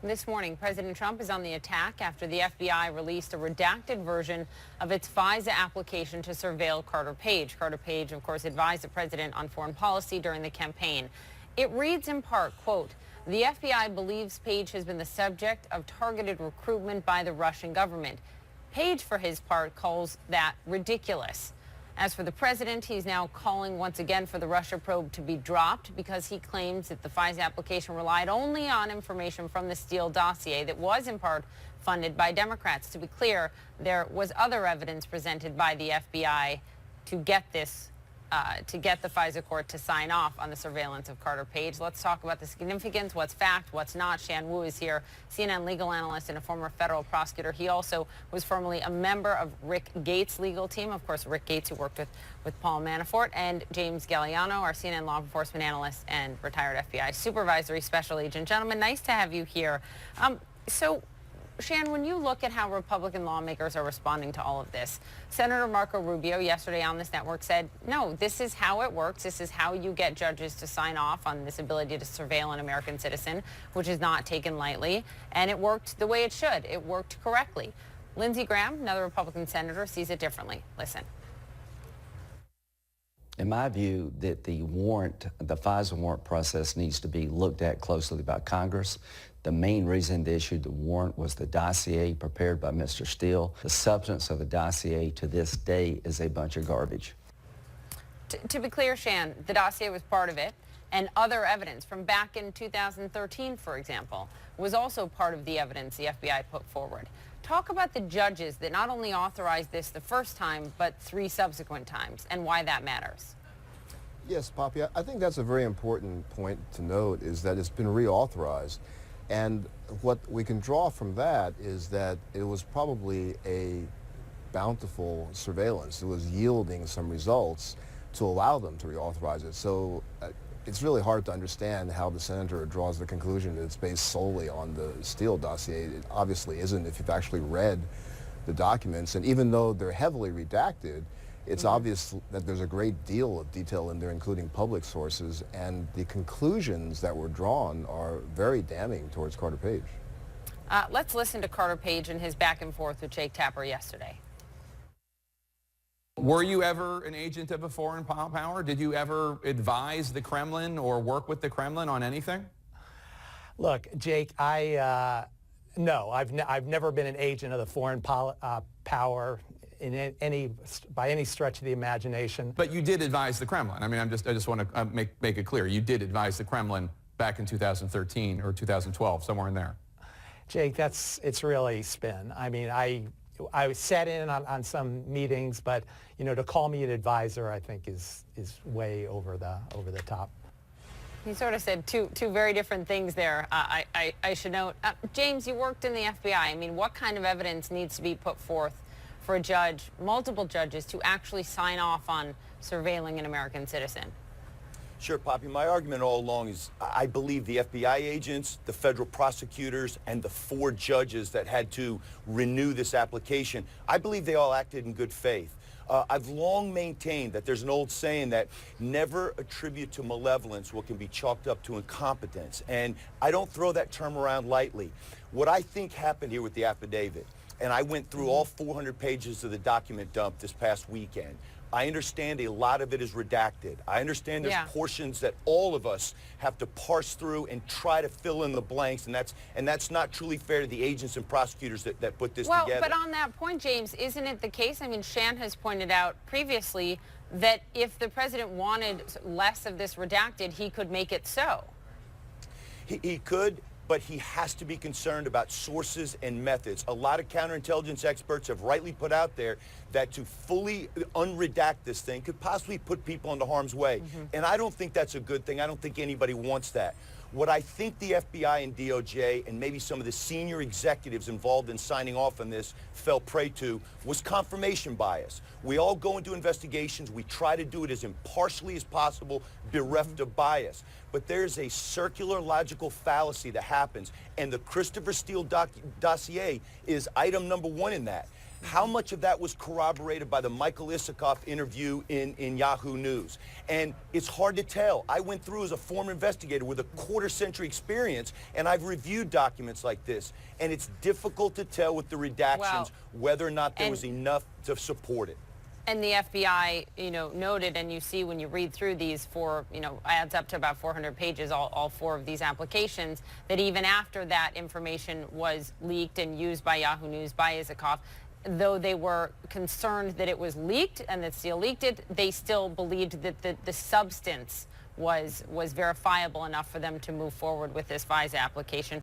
This morning, President Trump is on the attack after the FBI released a redacted version of its FISA application to surveil Carter Page. Carter Page, of course, advised the president on foreign policy during the campaign. It reads in part, quote, "The FBI believes Page has been the subject of targeted recruitment by the Russian government." Page, for his part, calls that ridiculous. As for the president, he's now calling once again for the Russia probe to be dropped because he claims that the FISA application relied only on information from the Steele dossier that was in part funded by Democrats. To be clear, there was other evidence presented by the FBI to get the FISA court to sign off on the surveillance of Carter Page. Let's talk about the significance, what's fact, what's not. Shan Wu is here, CNN legal analyst and a former federal prosecutor. He also was formerly a member of Rick Gates' legal team. Of course, Rick Gates, who worked with Paul Manafort, and James Galliano, our CNN law enforcement analyst and retired FBI supervisory special agent. Gentlemen, nice to have you here. Shan, when you look at how Republican lawmakers are responding to all of this, Senator Marco Rubio yesterday on this network said, no, this is how it works. This is how you get judges to sign off on this ability to surveil an American citizen, which is not taken lightly. And it worked the way it should. It worked correctly. Lindsey Graham, another Republican senator, sees it differently. Listen. In my view, that the FISA warrant process needs to be looked at closely by Congress. The main reason they issued the warrant was the dossier prepared by Mr. Steele. The substance of the dossier to this day is a bunch of garbage. To be clear, Shan, the dossier was part of it, and other evidence from back in 2013, for example, was also part of the evidence the FBI put forward. Talk about the judges that not only authorized this the first time, but 3 subsequent times, and why that matters. Yes, Poppy, I think that's a very important point to note, is that it's been reauthorized. And what we can draw from that is that it was probably a bountiful surveillance. It was yielding some results to allow them to reauthorize it. So it's really hard to understand how the senator draws the conclusion that it's based solely on the Steele dossier. It obviously isn't if you've actually read the documents. And even though they're heavily redacted, it's obvious that there's a great deal of detail in there, including public sources, and the conclusions that were drawn are very damning towards Carter Page. Let's listen to Carter Page and his back and forth with Jake Tapper yesterday. Were you ever an agent of a foreign power? Did you ever advise the Kremlin or work with the Kremlin on anything? Look, Jake, no, I've never been an agent of the foreign power by any stretch of the imagination. But you did advise the Kremlin. I mean, I just want to make it clear. You did advise the Kremlin back in 2013 or 2012, somewhere in there. Jake, it's really spin. I mean, I sat in on some meetings, but to call me an advisor, I think is way over the top. He sort of said two very different things there. I should note, James, you worked in the FBI. I mean, what kind of evidence needs to be put forth for a judge, multiple judges, to actually sign off on surveilling an American citizen? Sure, Poppy. My argument all along is I believe the FBI agents, the federal prosecutors, and the 4 judges that had to renew this application, I believe they all acted in good faith. I've long maintained that there's an old saying that never attribute to malevolence what can be chalked up to incompetence. And I don't throw that term around lightly. What I think happened here with the affidavit, and I went through all 400 pages of the document dump this past weekend. I understand a lot of it is redacted. I understand there's portions that all of us have to parse through and try to fill in the blanks, and that's not truly fair to the agents and prosecutors that put this together. Well, but on that point, James, isn't it the case? I mean, Shan has pointed out previously that if the president wanted less of this redacted, he could make it so. He could. But he has to be concerned about sources and methods. A lot of counterintelligence experts have rightly put out there that to fully unredact this thing could possibly put people into harm's way. And I don't think that's a good thing. I don't think anybody wants that. What I think the FBI and DOJ and maybe some of the senior executives involved in signing off on this fell prey to was confirmation bias. We all go into investigations. We try to do it as impartially as possible, bereft of bias. But there's a circular logical fallacy that happens, and the Christopher Steele dossier is item number 1 in that. How much of that was corroborated by the Michael Isikoff interview in Yahoo News? And it's hard to tell. I went through as a former investigator with a quarter-century experience, and I've reviewed documents like this, and it's difficult to tell with the redactions whether or not there was enough to support it. And the FBI, noted, and you see when you read through these four, adds up to about 400 pages, all four of these applications, that even after that information was leaked and used by Yahoo News, by Isikoff, though they were concerned that it was leaked and that Steele leaked it, they still believed that the substance was verifiable enough for them to move forward with this FISA application.